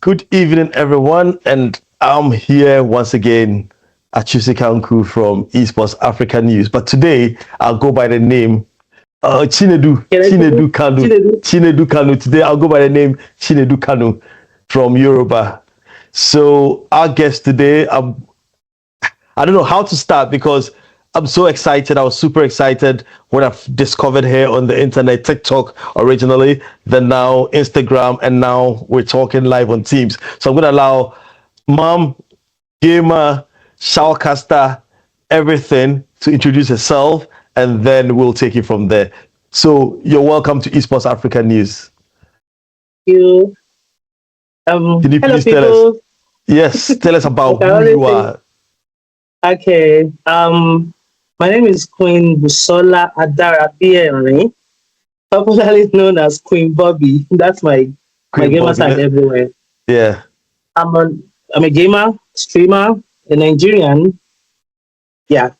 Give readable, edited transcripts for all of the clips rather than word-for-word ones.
Good evening, everyone, and I'm here once again at Kanku from Esports Africa News. But today I'll go by the name Can I do Chinedu Kanu. Today I'll go by the name Chinedu Kanu from Yoruba. So our guest today, I don't know how to start because I'm so excited. I was super excited when I discovered her on the internet, TikTok originally, then now Instagram, and now we're talking live on Teams. So I'm going to allow mom, gamer, showercaster, everything to introduce herself, and then we'll take it from there. So you're welcome to Esports Africa News. you? Can you Hello, please tell us? people. Yes, tell us about Okay, who you are. okay. My name is Queen Busola Adarabieri, popularly known as Queen Bobby. That's my Queen gamer Bobby. tag everywhere. Yeah. I'm a I'm a gamer, streamer, a Nigerian. Yeah,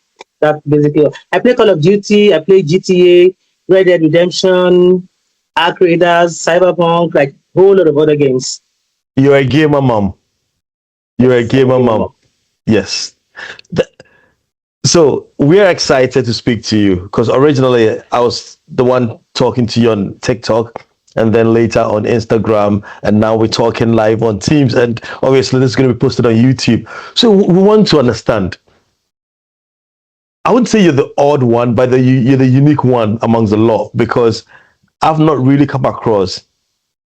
that's basically all. I play Call of Duty. I play GTA, Red Dead Redemption, Ark Raiders, Cyberpunk, like a whole lot of other games. You're a gamer mom. You're a Yes, I'm a gamer gamer. mom. Yes. Th- So we're excited to speak to you because originally I was the one talking to you on TikTok and then later on Instagram, and now we're talking live on Teams, and obviously this is going to be posted on YouTube. So we want to understand. I wouldn't say you're the odd one, but you're the unique one amongst the lot because I've not really come across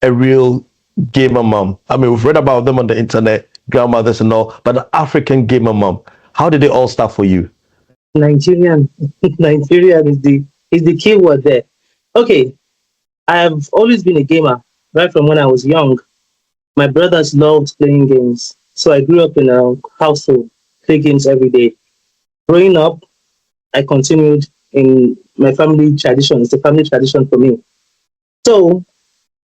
a real gamer mom. I mean, we've read about them on the internet, grandmothers and all, but an African gamer mom. How did they all start for you? Nigerian, Nigerian is the key word there. Okay, I have always been a gamer right from when I was young. My brothers loved playing games, so I grew up in a household play games every day. Growing up, I continued in my family tradition. It's a family tradition for me. So,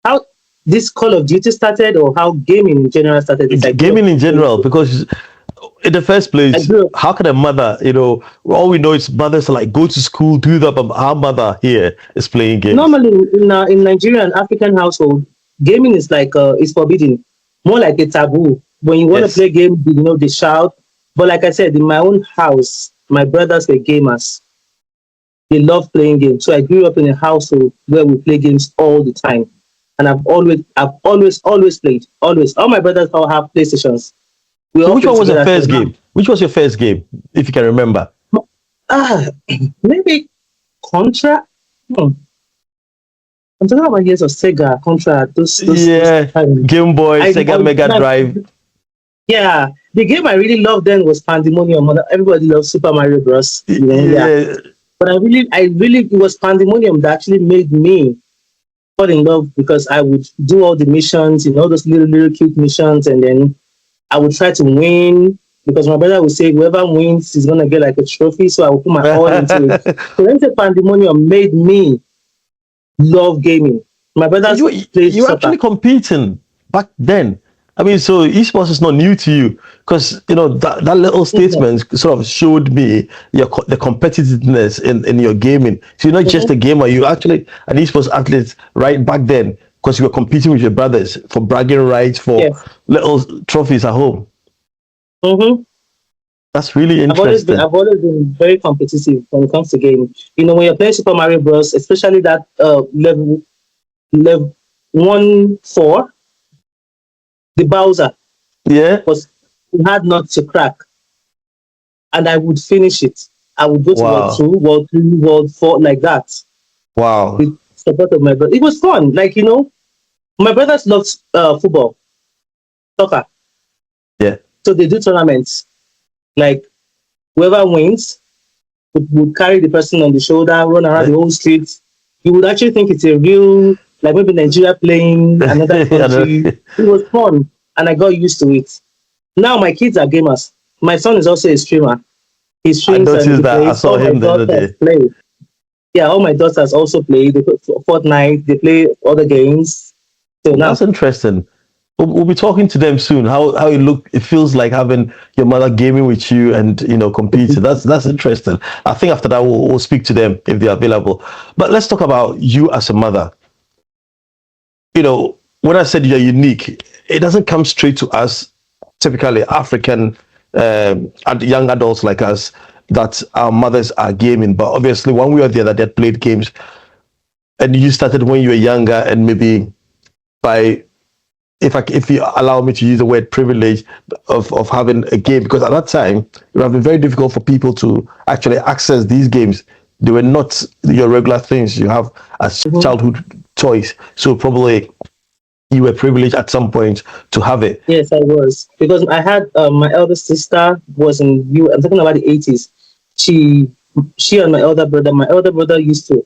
how this Call of Duty started, or how gaming in general started, is I grew up. Gaming in general, because in the first I place, grew up how can a mother, all we know is mothers like go to school, do that, but our mother here is playing games. normally in Nigerian African household, gaming is like is forbidden, more like a taboo. When you want to Yes. play game, they shout. But like I said, in my own house, my brothers were gamers. They love playing games. So I grew up in a household where we play games all the time, and I've always played. Always, all my brothers all have PlayStations. We So all which play one was your together. So first now, game? Which was your first game, if you can remember? ah, maybe Contra. Hmm. I'm talking about years of Sega, Contra, those Yeah, times. Game Boy, Sega Mega Like, Drive. yeah, the game I really loved then was Pandemonium. Everybody loves Super Mario Bros. Yeah. Yeah. But it was Pandemonium that actually made me fall in love because I would do all the missions, those little cute missions, and then I would try to win because my brother would say whoever wins is gonna get like a trophy. So I would put my all into it. So when the Pandemonium made me love gaming. My brothers played You were soccer. actually competing back then. I mean, so esports is not new to you because that little Mhm. statement sort of showed me the competitiveness in your gaming. So you're not just Mhm. a gamer; you're actually an esports athlete right back then because you were competing with your brothers for bragging rights for Yes. little trophies at home. Mhm. That's really I've always been interesting. I've always been very competitive when it comes to gaming. When you're playing Super Mario Bros, especially that level 1-4, the Bowser Yeah. was hard not to crack, and I would finish it. I would go to World Wow. 2, World 3, World 4, like that Wow. with support of my brother. It was fun. Like my brothers loved football, soccer, Yeah. so they do tournaments. Like whoever wins would carry the person on the shoulder, run around the whole street. You would actually think it's a real, like maybe Nigeria playing another I know. country. It was fun, and I got used to it. Now my kids are gamers. My son is also a streamer. He I streams and noticed he that. I plays. saw All my him the other daughters day. play. Yeah, all my daughters also play. They play Fortnite. They play other games. So That's now, interesting. We'll be talking to them soon. How it feels like having your mother gaming with you and competing. That's interesting. I think after that we'll speak to them if they're available. But let's talk about you as a mother. When I said you're unique, it doesn't come straight to us, typically African and young adults like us, that our mothers are gaming. But obviously, one way or the other, they played games, and you started when you were younger, and maybe by if you allow me to use the word privilege of having a game, because at that time it would have been very difficult for people to actually access these games. They were not your regular things you have as Mhm. childhood toys. So probably you were privileged at some point to have it. Yes, I was, because I had my elder sister was in U. I'm talking about the 80s. She she and my elder brother. My elder brother used to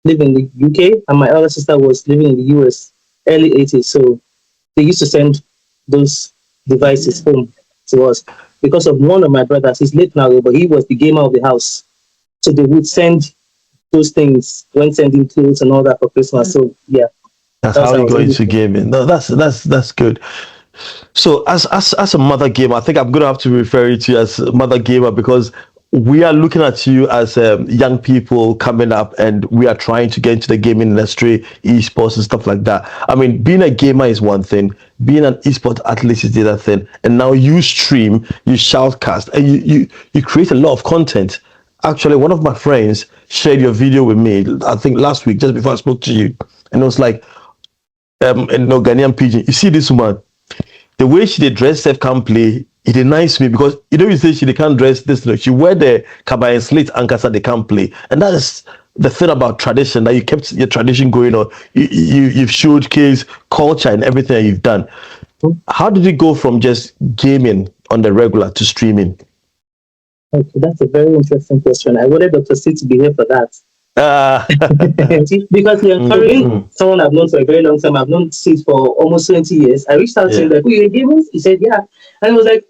live in the UK, and my elder sister was living in the US, early 80s. So they used to send those devices home to us because of one of my brothers. He's late now, but he was the gamer of the house. So they would send those things when sending clothes and all that for Christmas. So yeah, That's that's how how I you was go able into to. gaming. No, that's good. So as a mother gamer, I think I'm gonna have to refer you to you as mother gamer, because we are looking at you as young people coming up, and we are trying to get into the gaming industry, esports and stuff like that. I mean, being a gamer is one thing, being an esports athlete is the other thing, and now you stream, you shoutcast, and you create a lot of content. Actually, one of my friends shared your video with me, I think last week, just before I spoke to you, and it was like, no, Ghanaian pigeon. You see this woman, the way she did dress self can play, it denies me, because you know you say she can't dress this, she wear the kaba and slit and kasa they can't play, and that is the thing about tradition, that you kept your tradition going on. You've showcased culture and everything that you've done. How did you go from just gaming on the regular to streaming? Okay, that's a very interesting question. I wanted Dr. C to be here for that. uh, Because he encouraged mm, someone I've known for a very long time. I've known Sid for almost 20 years. I reached out to him yeah, like, "Oh, you're a gamer?" He said, "Yeah." And I was like,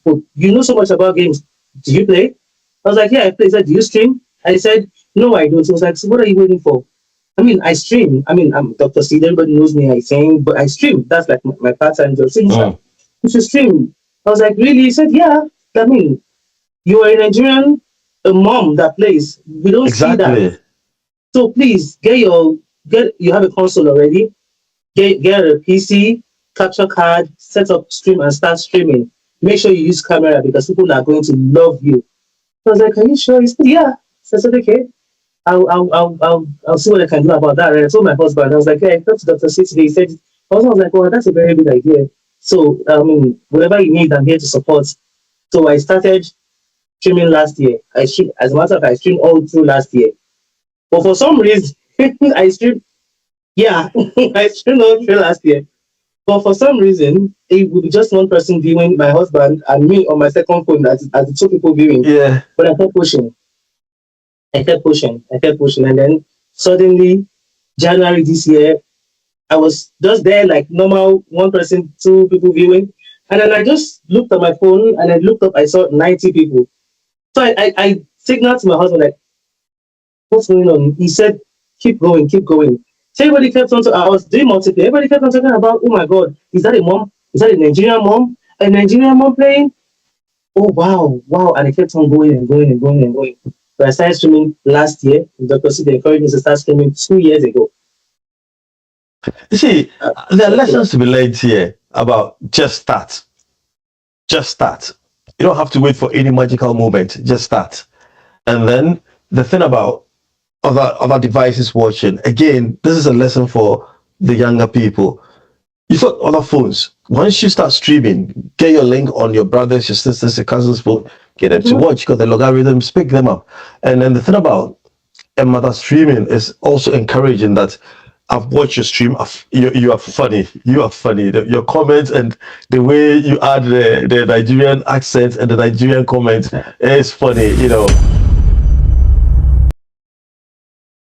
"Oh, you know so much about games. Do you play?" I was like, "Yeah, I play." He said, "Do you stream?" I said, "No, I don't." So I was like, "So what are you waiting for?" I mean, I stream. I mean, I'm Dr. Sid. Everybody knows me. I sing, but I stream. That's like my part-time job. So he's like, mm, "You should stream." I was like, "Really?" He said, "Yeah." I mean, you are a Nigerian, a mom that plays. We don't see that. exactly. So please get you have a console already. Get a PC, capture card, set up stream and start streaming. Make sure you use camera because people are going to love you. I was like, "Are you sure?" He said, "Yeah." So I said, "Okay. I'll see what I can do about that." And I told my husband, I was like, "Hey, I talked to Dr. C today." He said, I was like, "Oh, that's a very good idea." So I mean, whatever you need, I'm here to support. So I started streaming last year. As a matter of fact, I streamed all through last year. But for some reason, I streamed, yeah, I streamed all through last year. But for some reason, it would be just one person viewing, my husband and me on my second phone as the two people viewing. Yeah. But I kept pushing. And then suddenly, January this year, I was just there like normal, one person, two people viewing. And then I just looked at my phone and I looked up, I saw 90 people. So I signaled to my husband, like, "What's going on?" He said, "Keep going, keep going." So everybody kept on. I was doing multiplayer. Everybody kept on talking about, "Oh my God, is that a mom? Is that a Nigerian mom? A Nigerian mom playing? Oh wow, wow!" And it kept on going and going and going and going. So I started streaming last year. Dr. C encouraged me to start streaming 2 years ago. You see, there are So, yeah. lessons to be learned here about just start. Just start. You don't have to wait for any magical moment. Just start. And then the thing about other devices watching, again, this is a lesson for the younger people. You've got other phones. Once you start streaming, get your link on your brothers, your sisters, your cousins' phone, get them to Mhm. watch, got the logarithms, pick them up. And then the thing about mother streaming is also encouraging that I've watched your stream. You are funny. You are funny. Your comments and the way you add the Nigerian accent and the Nigerian comments is funny.